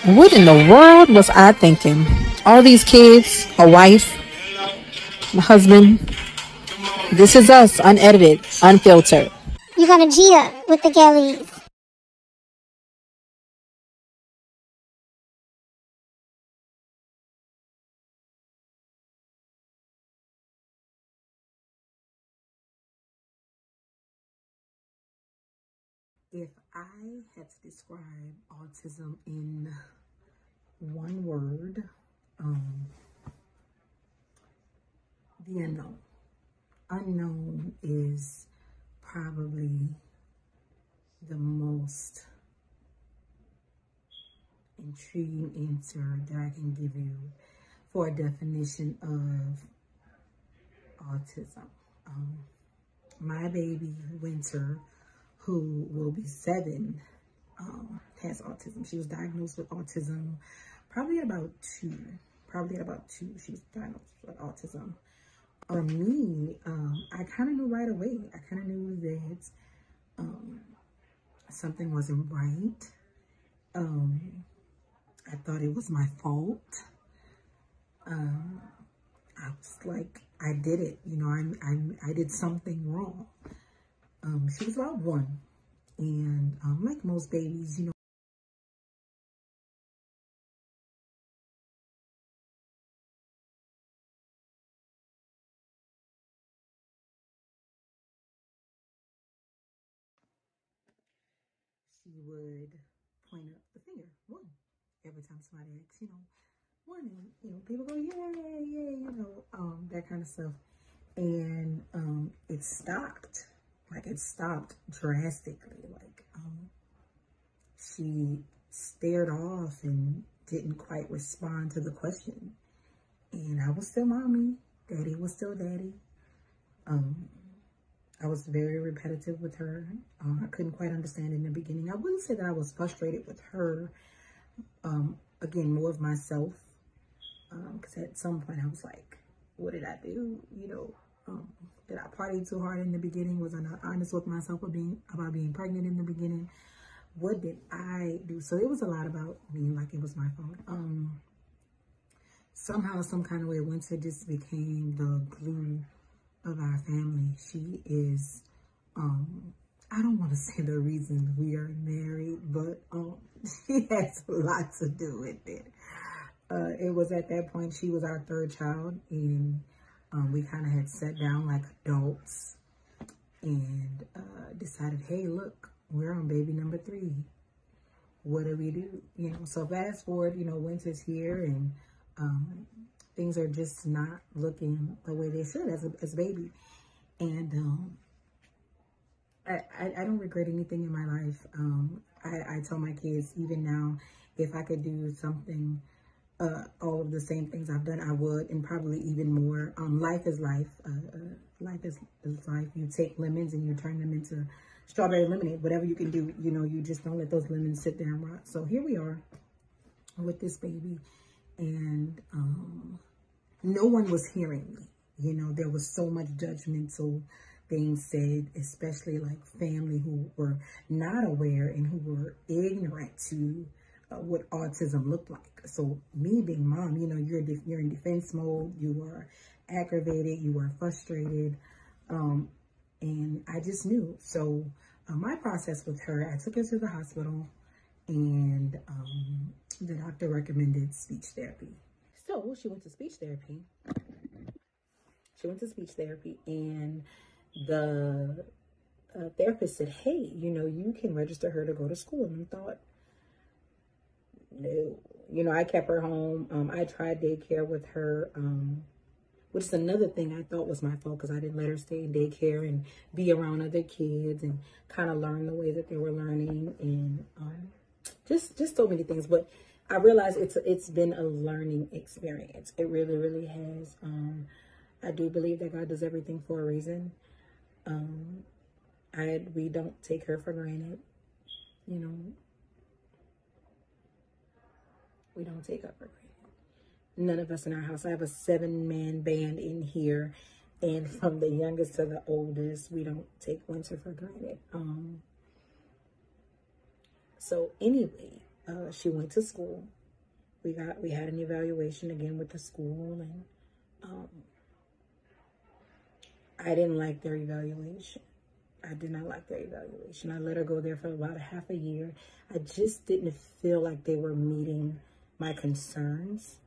What in the world was I thinking? All these kids, a wife, my husband. This is us, unedited, unfiltered. You got a Gia with the Gallies. If I had to describe autism in one word, the unknown. Unknown is probably the most intriguing answer that I can give you for a definition of autism. My baby Winter, who will be 7, has autism. She was diagnosed with autism probably at about 2. She was diagnosed with autism. For me, I kind of knew right away. I kind of knew that something wasn't right. I thought it was my fault. I was like, I did it. You know, I did something wrong. She was about 1. And like most babies, you know, she would point up the finger, 1, every time somebody asks, you know, 1, and, you know, people go, yay, yay, you know, that kind of stuff. And it stopped. Like, it stopped drastically. Like, she stared off and didn't quite respond to the question. And I was still mommy. Daddy was still daddy. I was very repetitive with her. I couldn't quite understand in the beginning. I wouldn't say that I was frustrated with her. Again, more of myself. Because at some point I was like, what did I do? You know, did I party too hard in the beginning? Was I not honest with myself about being pregnant in the beginning? What did I do? So it was a lot about me, like it was my fault. Somehow, some kind of way, Winter just became the glue of our family. She is, I don't want to say the reason we are married, but she has a lot to do with it. It was at that point, she was our 3rd child, and we kind of had sat down like adults and decided, hey, look, we're on baby number 3. What do we do? You know, so fast forward, you know, Winter's here, and things are just not looking the way they should as a baby. And I don't regret anything in my life. I tell my kids, even now, if I could do something, all of the same things I've done, I would, and probably even more. Life is life. Life is life. You take lemons and you turn them into strawberry lemonade. Whatever you can do, you know, you just don't let those lemons sit there and rot. So here we are with this baby, and no one was hearing me. You know, there was so much judgmental things said, especially like family who were not aware and who were ignorant to what autism looked like. So me being mom, you know, you're in defense mode, you are aggravated, you are frustrated, and I just knew. So my process with her, I took her to the hospital, and the doctor recommended speech therapy. So she went to speech therapy. And the therapist said, hey, you know, you can register her to go to school. And I thought, no. You know, I kept her home. I tried daycare with her, which is another thing I thought was my fault, because I didn't let her stay in daycare and be around other kids and kind of learn the way that they were learning, and just so many things. But I realized it's been a learning experience. It really, really has. I do believe that God does everything for a reason. We don't take her for granted. You know, we don't take her for granted. None of us in our house. I have a 7-man band in here, and from the youngest to the oldest, we don't take Winter for granted. So anyway, she went to school, we had an evaluation again with the school, and I didn't like their evaluation. I did not like their evaluation. I let her go there for about half a year. I just didn't feel like they were meeting my concerns.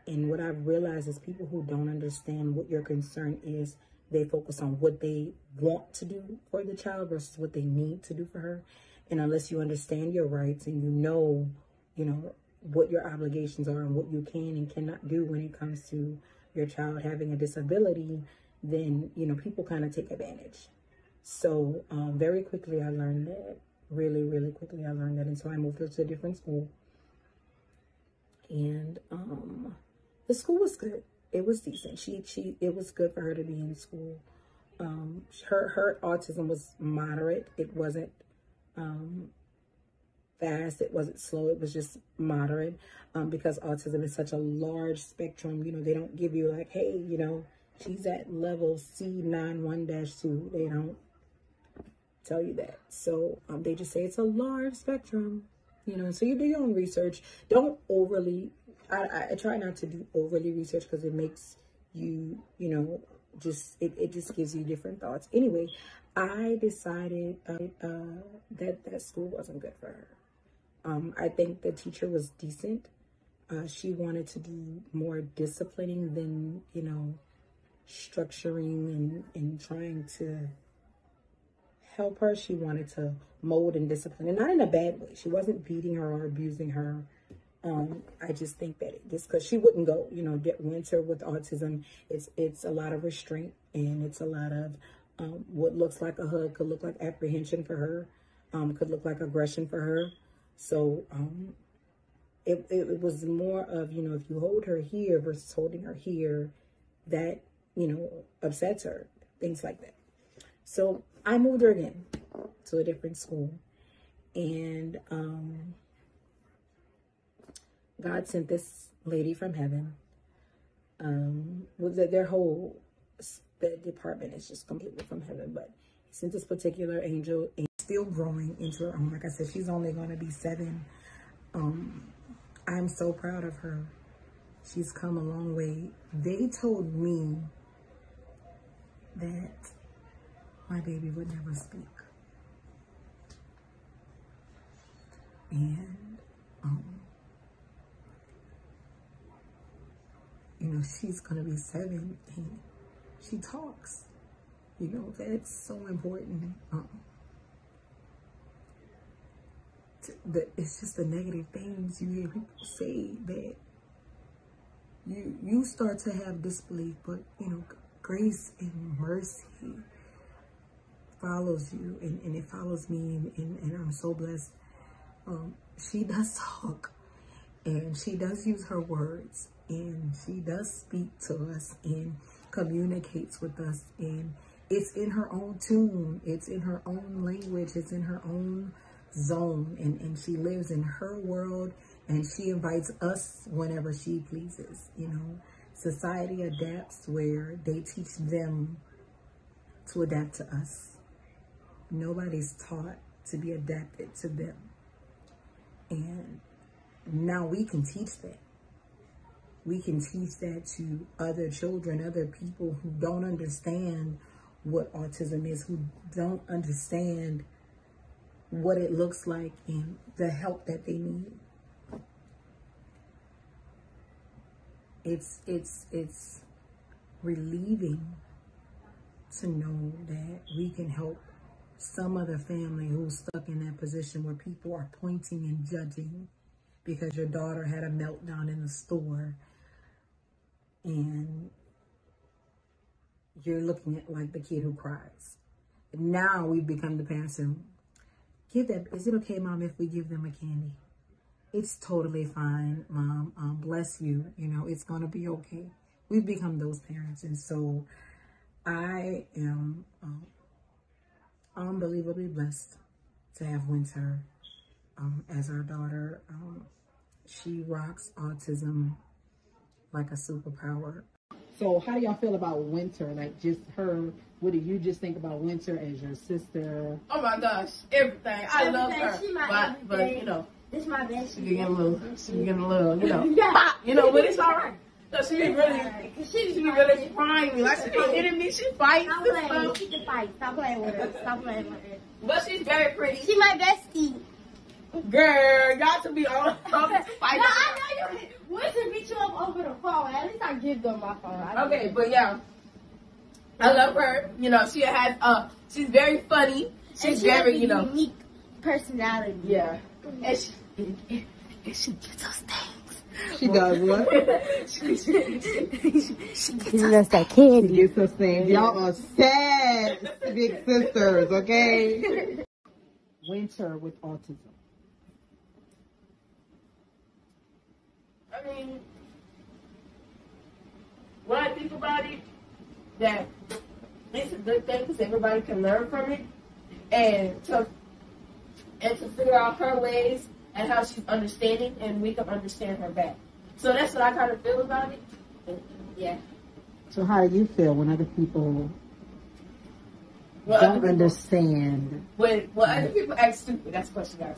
And what I've realized is people who don't understand what your concern is, they focus on what they want to do for the child versus what they need to do for her. And unless you understand your rights and you know, what your obligations are and what you can and cannot do when it comes to your child having a disability, then, people kind of take advantage. So very quickly I learned that. Really, really quickly I learned that. And so I moved her to a different school. And the school was good. It was decent. It was good for her to be in school. Her autism was moderate. It wasn't fast. It wasn't slow. It was just moderate. Because autism is such a large spectrum. They don't give you like, hey, she's at level C91-2. They don't tell you that. So they just say it's a large spectrum. So you do your own research. Don't overly, I try not to do overly research because it makes you, it just gives you different thoughts. Anyway, I decided that school wasn't good for her. I think the teacher was decent. She wanted to do more disciplining than, structuring and trying to help her. She wanted to mold and discipline, and not in a bad way. She wasn't beating her or abusing her. I just think that just because she wouldn't go, winter with autism, it's a lot of restraint, and it's a lot of what looks like a hug could look like apprehension for her, could look like aggression for her. So it was more of, if you hold her here versus holding her here, that, upsets her, things like that. So I moved her again to a different school, and God sent this lady from heaven. Their whole department is just completely from heaven, but he sent this particular angel, and still growing into her own. Like I said, she's only going to be 7. I'm so proud of her. She's come a long way. They told me that my baby would never speak. And, she's going to be 7 and she talks. That's so important. It's just the negative things you hear people say that you start to have disbelief, but, grace and mercy follows you, and it follows me, and I'm so blessed. She does talk, and she does use her words, and she does speak to us and communicates with us, and it's in her own tune, it's in her own language, it's in her own zone, and she lives in her world, and she invites us whenever she pleases. Society adapts where they teach them to adapt to us. Nobody's taught to be adapted to them. And now we can teach that. We can teach that to other children, other people who don't understand what autism is, who don't understand what it looks like and the help that they need. It's relieving to know that we can help some other family who's stuck in that position where people are pointing and judging because your daughter had a meltdown in the store and you're looking at like the kid who cries. Now we've become the parents who give that. Is it okay, Mom, if we give them a candy? It's totally fine, Mom. Bless you. It's going to be okay. We've become those parents. And so I am unbelievably blessed to have Winter as our daughter. She rocks autism like a superpower. So how do y'all feel about Winter? Like just her, what do you just think about Winter as your sister? Oh my gosh, everything. I love her. But This my best. She be getting a little, pop, but it's all right. So she be really trying me. Like, she be hitting me, she fights. Stop playing. She can fight. Stop playing with her. Stop playing with her. But she's very pretty. She my bestie. Girl, y'all to be on fight. No, I know you. Winston beat you up over the phone. At least I give them my phone. Okay, but yeah. I love her. She has, she's very funny. She's very, unique personality. Yeah. And she gets us things. She does what? She gets us that candy. She gets us things. Y'all are sad big sisters, okay? Winter with autism. I mean, when I think about it, that it's a good thing because everybody can learn from it and to figure out her ways and how she's understanding, and we can understand her back. So that's what I kind of feel about it. And, yeah. So how do you feel when other people don't understand? When other people act stupid, that's what she got.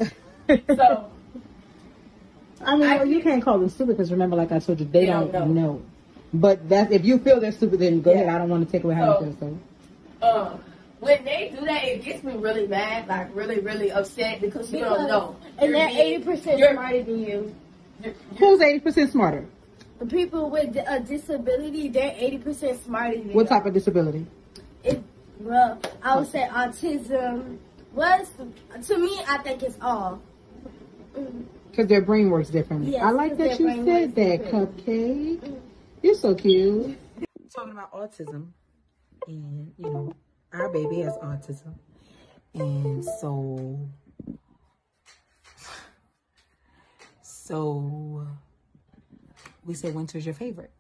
So. I mean, you can't call them stupid because remember, like I told you, they don't know. But that's if you feel they're stupid, then go ahead. I don't want to take away how you feel. So. When they do that, it gets me really mad, like really, really upset because you don't know. And they're 80% smarter than you. Who's 80% smarter? The people with a disability, they're 80% smarter than you. What type of disability? Well, I would say autism. To me, I think it's all. Because their brain works differently. Yes, I like that you said that, Cupcake. You're so cute. Talking about autism, and our baby has autism, and so we said winter's your favorite.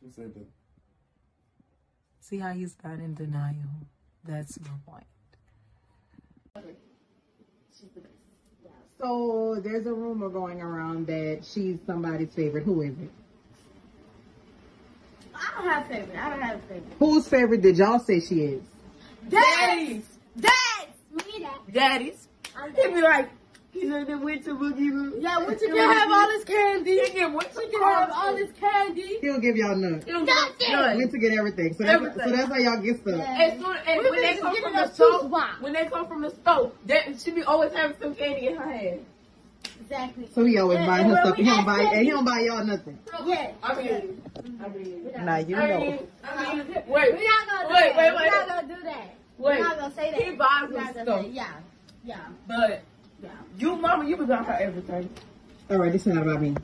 Who said that? See how he's not in denial. That's my point. So there's a rumor going around that she's somebody's favorite. Who is it? I don't have a favorite. Whose favorite did y'all say she is? Daddy's. Me that. Daddy's. He'd be like, he's in the winter boogie. Yeah, Winter can have all this candy. He can have all this candy. He'll give y'all none. Nothing. Winter get everything. So that's how y'all get stuff. And when they come from the stove, she be always having some candy in her hand. Exactly. So he always buying her stuff. He don't buy y'all nothing. Yeah. I mean. Now you know. Wait. We're not gonna do that. We're not gonna say that. He buys her stuff. Yeah. But you, mama, you be buying her everything. All right, this is not about me.